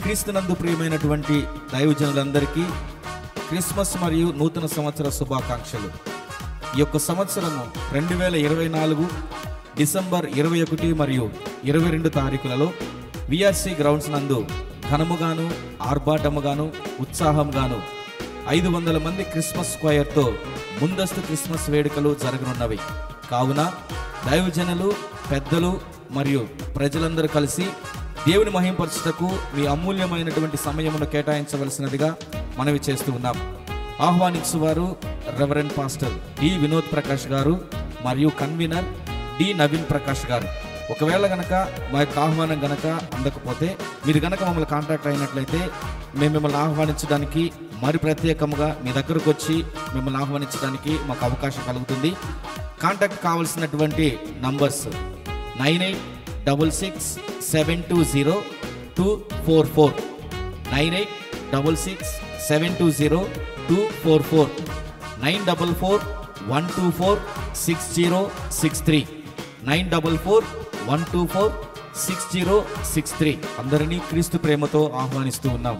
క్రీస్తునందు ప్రియమైనటువంటి దైవజనులందరికీ క్రిస్మస్ మరియు నూతన సంవత్సర శుభాకాంక్షలు. ఈ యొక్క సంవత్సరము 2024 డిసెంబర్ 21 మరియు 22 తారీఖులలో విఆర్సి గ్రౌండ్స్ నందు ఘనముగాను ఆర్భాటముగాను ఉత్సాహంగాను 500 మంది క్రిస్మస్ స్క్వయర్తో ముందస్తు క్రిస్మస్ వేడుకలు జరగనున్నవి. కావున దైవజనులు, పెద్దలు మరియు ప్రజలందరూ కలిసి దేవుని మహింపరచుటకు మీ అమూల్యమైనటువంటి సమయమును కేటాయించవలసినదిగా మనవి చేస్తూ ఉన్నాం. ఆహ్వానించువారు reverend pastor D Vinod Prakash గారు మరియు కన్వీనర్ డి నవీన్ ప్రకాష్ గారు. ఒకవేళ గనక మా యొక్క ఆహ్వానం గనక అందకపోతే మీరు గనక మమ్మల్ని కాంటాక్ట్ అయినట్లయితే మేము మిమ్మల్ని ఆహ్వానించడానికి మరి ప్రత్యేకంగా మీ దగ్గరకు వచ్చి మిమ్మల్ని ఆహ్వానించడానికి మాకు అవకాశం కలుగుతుంది. కాంటాక్ట్ కావాల్సినటువంటి నంబర్స్ 9866720244 9866720244 944-124-6063 944-124-6063. అందరినీ క్రీస్తు ప్రేమతో ఆహ్వానిస్తూ ఉన్నాం.